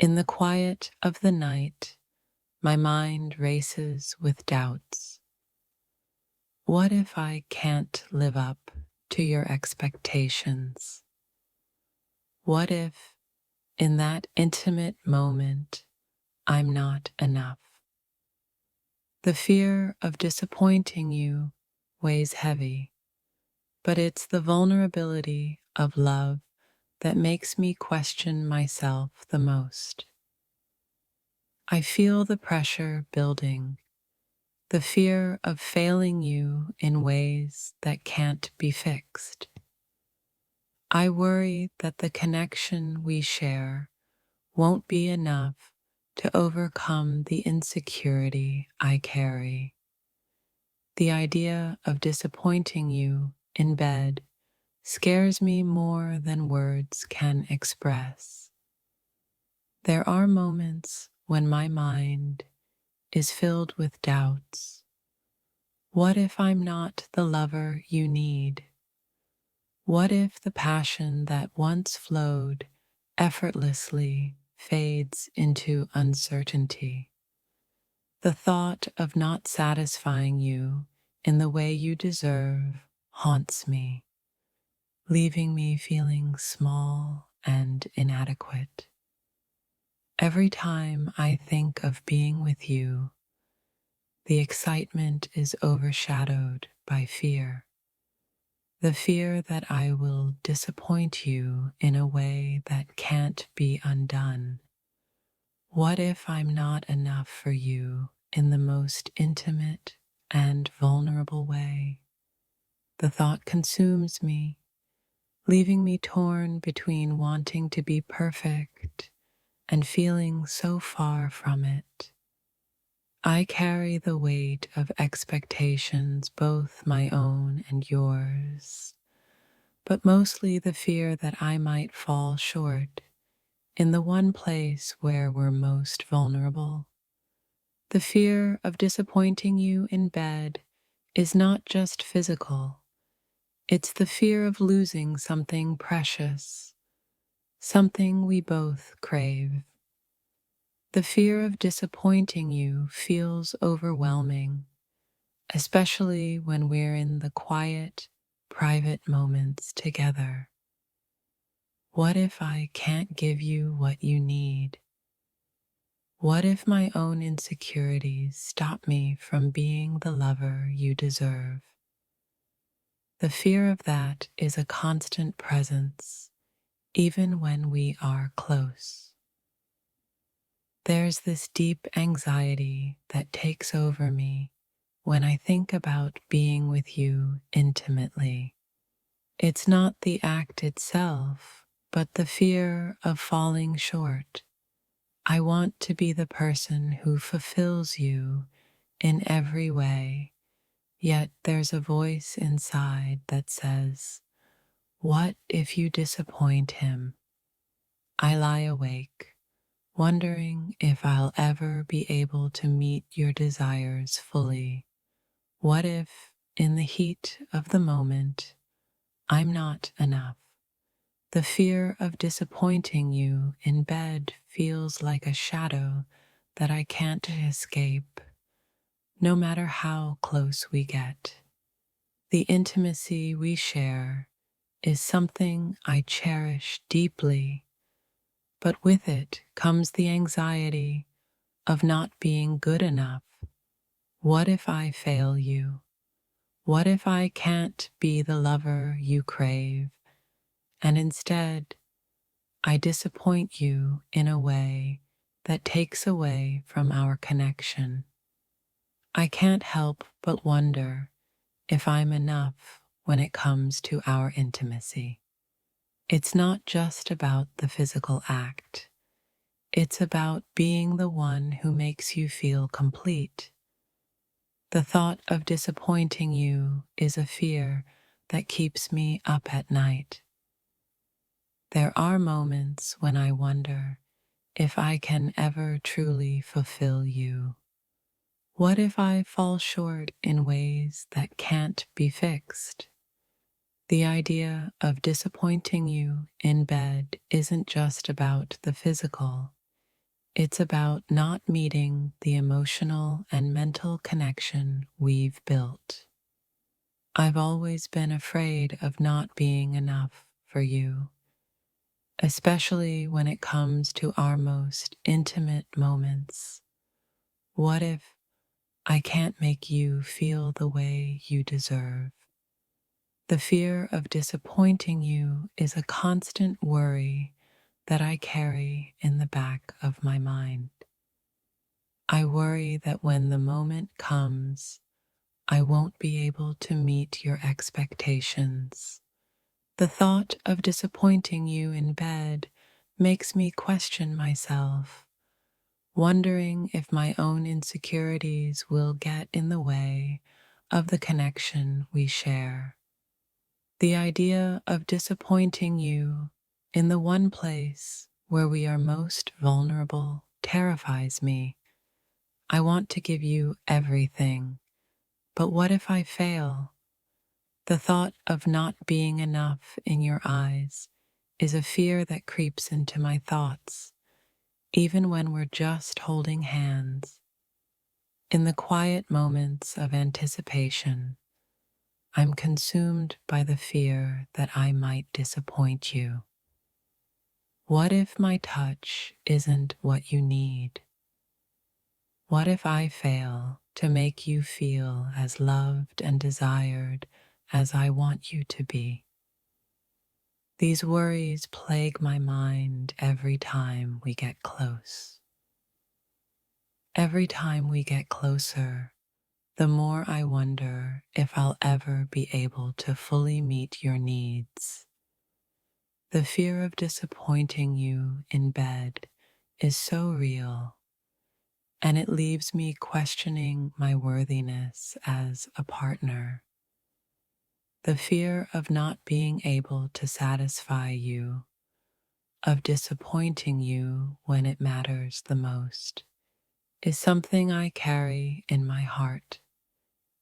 In the quiet of the night, my mind races with doubts. What if I can't live up to your expectations? What if, in that intimate moment, I'm not enough? The fear of disappointing you weighs heavy, but it's the vulnerability of love that makes me question myself the most. I feel the pressure building, the fear of failing you in ways that can't be fixed. I worry that the connection we share won't be enough to overcome the insecurity I carry. The idea of disappointing you in bed scares me more than words can express. There are moments when my mind is filled with doubts. What if I'm not the lover you need? What if the passion that once flowed effortlessly fades into uncertainty? The thought of not satisfying you in the way you deserve haunts me, leaving me feeling small and inadequate. Every time I think of being with you, the excitement is overshadowed by fear. The fear that I will disappoint you in a way that can't be undone. What if I'm not enough for you in the most intimate and vulnerable way? The thought consumes me, leaving me torn between wanting to be perfect and feeling so far from it. I carry the weight of expectations, both my own and yours, but mostly the fear that I might fall short in the one place where we're most vulnerable. The fear of disappointing you in bed is not just physical, it's the fear of losing something precious, something we both crave. The fear of disappointing you feels overwhelming, especially when we're in the quiet, private moments together. What if I can't give you what you need? What if my own insecurities stop me from being the lover you deserve? The fear of that is a constant presence, even when we are close. There's this deep anxiety that takes over me when I think about being with you intimately. It's not the act itself, but the fear of falling short. I want to be the person who fulfills you in every way, yet there's a voice inside that says, "What if you disappoint him?" I lie awake, wondering if I'll ever be able to meet your desires fully. What if, in the heat of the moment, I'm not enough? The fear of disappointing you in bed feels like a shadow that I can't escape, no matter how close we get. The intimacy we share is something I cherish deeply, but with it comes the anxiety of not being good enough. What if I fail you? What if I can't be the lover you crave, and instead I disappoint you in a way that takes away from our connection? I can't help but wonder if I'm enough when it comes to our intimacy. It's not just about the physical act. It's about being the one who makes you feel complete. The thought of disappointing you is a fear that keeps me up at night. There are moments when I wonder if I can ever truly fulfill you. What if I fall short in ways that can't be fixed? The idea of disappointing you in bed isn't just about the physical. It's about not meeting the emotional and mental connection we've built. I've always been afraid of not being enough for you, especially when it comes to our most intimate moments. What if I can't make you feel the way you deserve? The fear of disappointing you is a constant worry that I carry in the back of my mind. I worry that when the moment comes, I won't be able to meet your expectations. The thought of disappointing you in bed makes me question myself, wondering if my own insecurities will get in the way of the connection we share. The idea of disappointing you in the one place where we are most vulnerable terrifies me. I want to give you everything, but what if I fail? The thought of not being enough in your eyes is a fear that creeps into my thoughts, even when we're just holding hands. In the quiet moments of anticipation, I'm consumed by the fear that I might disappoint you. What if my touch isn't what you need? What if I fail to make you feel as loved and desired as I want you to be? These worries plague my mind every time we get close. Every time we get closer, the more I wonder if I'll ever be able to fully meet your needs. The fear of disappointing you in bed is so real, and it leaves me questioning my worthiness as a partner. The fear of not being able to satisfy you, of disappointing you when it matters the most, is something I carry in my heart.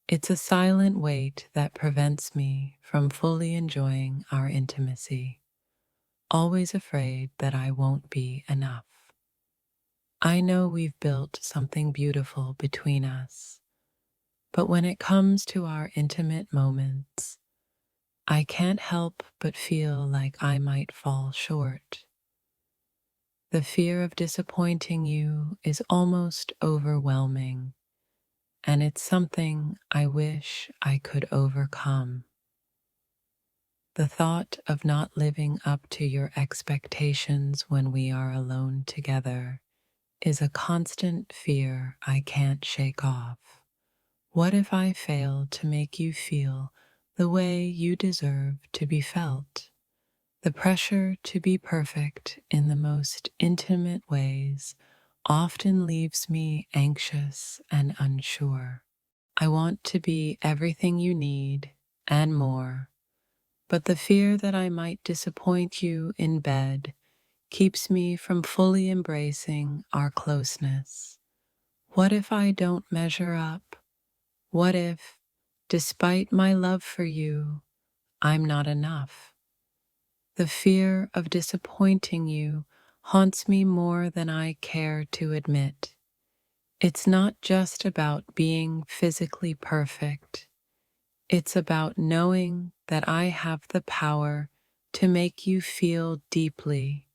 It's a silent weight that prevents me from fully enjoying our intimacy, always afraid that I won't be enough. I know we've built something beautiful between us, but when it comes to our intimate moments, I can't help but feel like I might fall short. The fear of disappointing you is almost overwhelming, and it's something I wish I could overcome. The thought of not living up to your expectations when we are alone together is a constant fear I can't shake off. What if I fail to make you feel the way you deserve to be felt? The pressure to be perfect in the most intimate ways often leaves me anxious and unsure. I want to be everything you need and more, but the fear that I might disappoint you in bed keeps me from fully embracing our closeness. What if I don't measure up? What if, despite my love for you, I'm not enough? The fear of disappointing you haunts me more than I care to admit. It's not just about being physically perfect. It's about knowing that I have the power to make you feel deeply,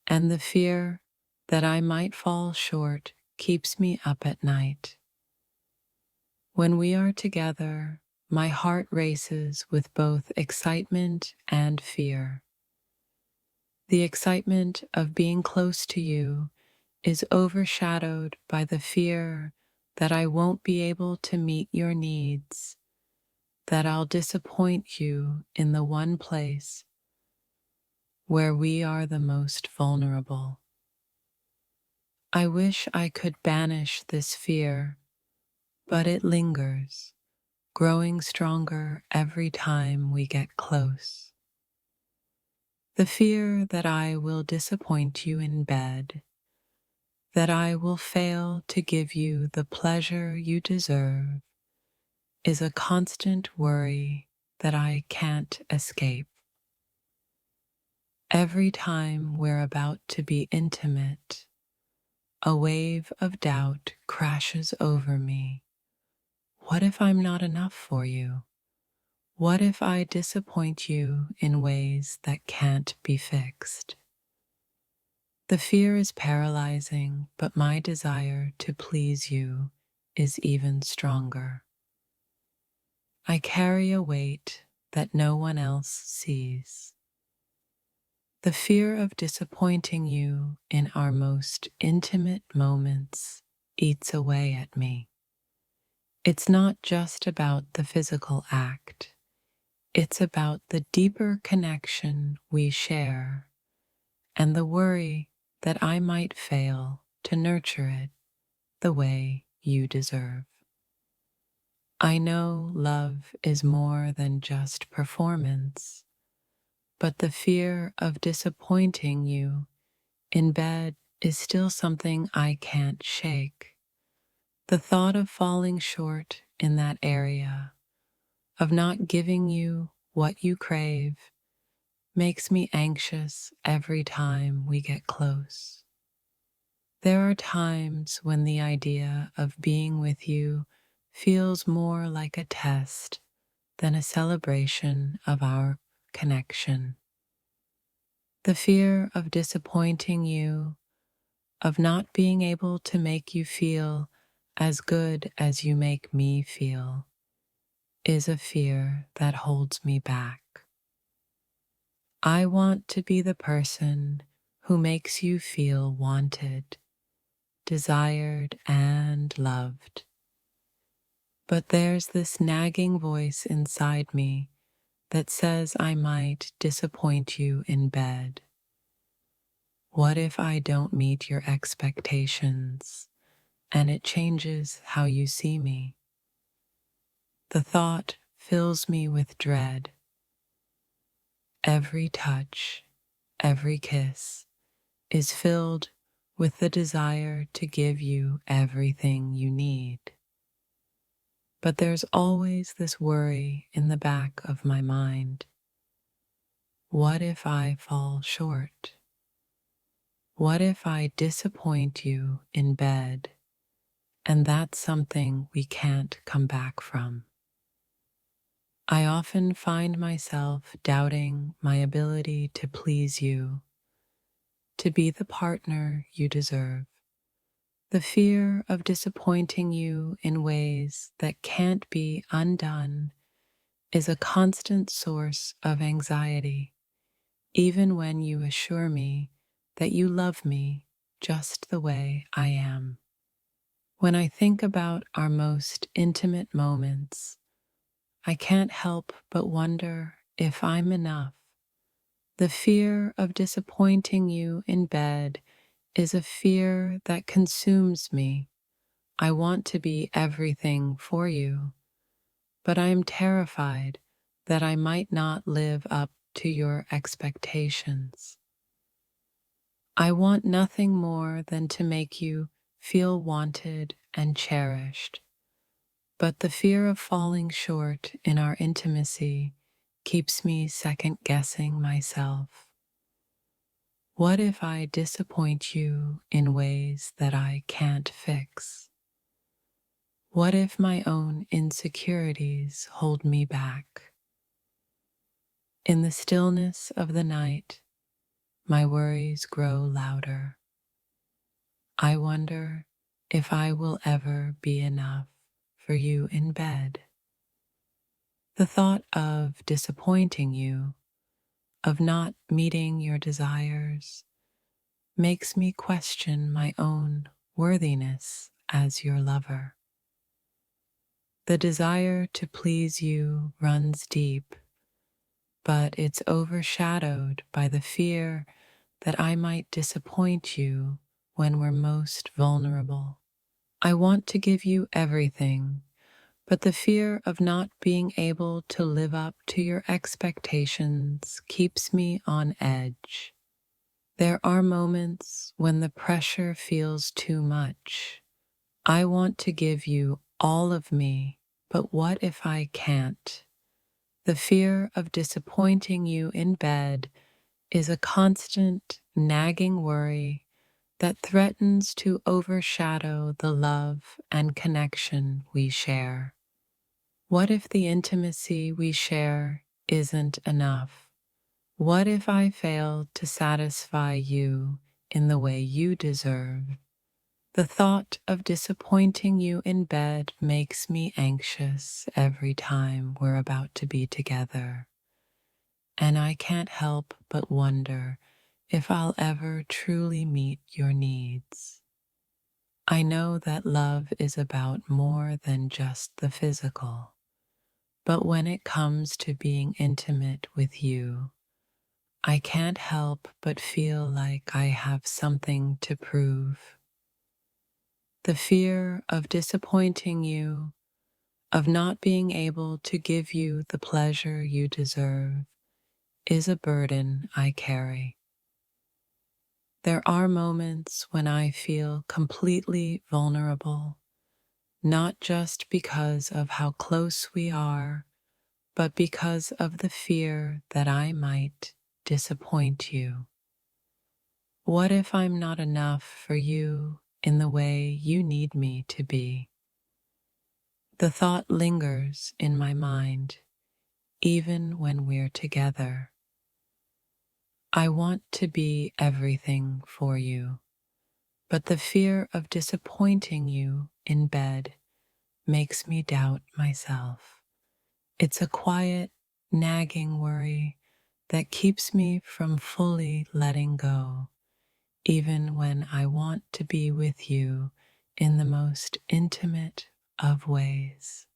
and the fear that I might fall short keeps me up at night. When we are together, my heart races with both excitement and fear. The excitement of being close to you is overshadowed by the fear that I won't be able to meet your needs, that I'll disappoint you in the one place where we are the most vulnerable. I wish I could banish this fear, but it lingers, growing stronger every time we get close. The fear that I will disappoint you in bed, that I will fail to give you the pleasure you deserve, is a constant worry that I can't escape. Every time we're about to be intimate, a wave of doubt crashes over me. What if I'm not enough for you? What if I disappoint you in ways that can't be fixed? The fear is paralyzing, but my desire to please you is even stronger. I carry a weight that no one else sees. The fear of disappointing you in our most intimate moments eats away at me. It's not just about the physical act. It's about the deeper connection we share and the worry that I might fail to nurture it the way you deserve. I know love is more than just performance, but the fear of disappointing you in bed is still something I can't shake. The thought of falling short in that area, of not giving you what you crave, makes me anxious every time we get close. There are times when the idea of being with you feels more like a test than a celebration of our connection. The fear of disappointing you, of not being able to make you feel as good as you make me feel, is a fear that holds me back. I want to be the person who makes you feel wanted, desired, and loved. But there's this nagging voice inside me that says I might disappoint you in bed. What if I don't meet your expectations and it changes how you see me? The thought fills me with dread. Every touch, every kiss is filled with the desire to give you everything you need. But there's always this worry in the back of my mind. What if I fall short? What if I disappoint you in bed, and that's something we can't come back from? I often find myself doubting my ability to please you, to be the partner you deserve. The fear of disappointing you in ways that can't be undone is a constant source of anxiety, even when you assure me that you love me just the way I am. When I think about our most intimate moments, I can't help but wonder if I'm enough. The fear of disappointing you in bed is a fear that consumes me. I want to be everything for you, but I am terrified that I might not live up to your expectations. I want nothing more than to make you feel wanted and cherished, but the fear of falling short in our intimacy keeps me second-guessing myself. What if I disappoint you in ways that I can't fix? What if my own insecurities hold me back? In the stillness of the night, my worries grow louder. I wonder if I will ever be enough for you in bed. The thought of disappointing you, of not meeting your desires, makes me question my own worthiness as your lover. The desire to please you runs deep, but it's overshadowed by the fear that I might disappoint you when we're most vulnerable. I want to give you everything, but the fear of not being able to live up to your expectations keeps me on edge. There are moments when the pressure feels too much. I want to give you all of me, but what if I can't? The fear of disappointing you in bed is a constant, nagging worry that threatens to overshadow the love and connection we share? What if the intimacy we share isn't enough? What if I fail to satisfy you in the way you deserve? The thought of disappointing you in bed makes me anxious every time we're about to be together, and I can't help but wonder if I'll ever truly meet your needs. I know that love is about more than just the physical, but when it comes to being intimate with you, I can't help but feel like I have something to prove. The fear of disappointing you, of not being able to give you the pleasure you deserve, is a burden I carry. There are moments when I feel completely vulnerable, not just because of how close we are, but because of the fear that I might disappoint you. What if I'm not enough for you in the way you need me to be? The thought lingers in my mind, even when we're together. I want to be everything for you, but the fear of disappointing you in bed makes me doubt myself. It's a quiet, nagging worry that keeps me from fully letting go, even when I want to be with you in the most intimate of ways.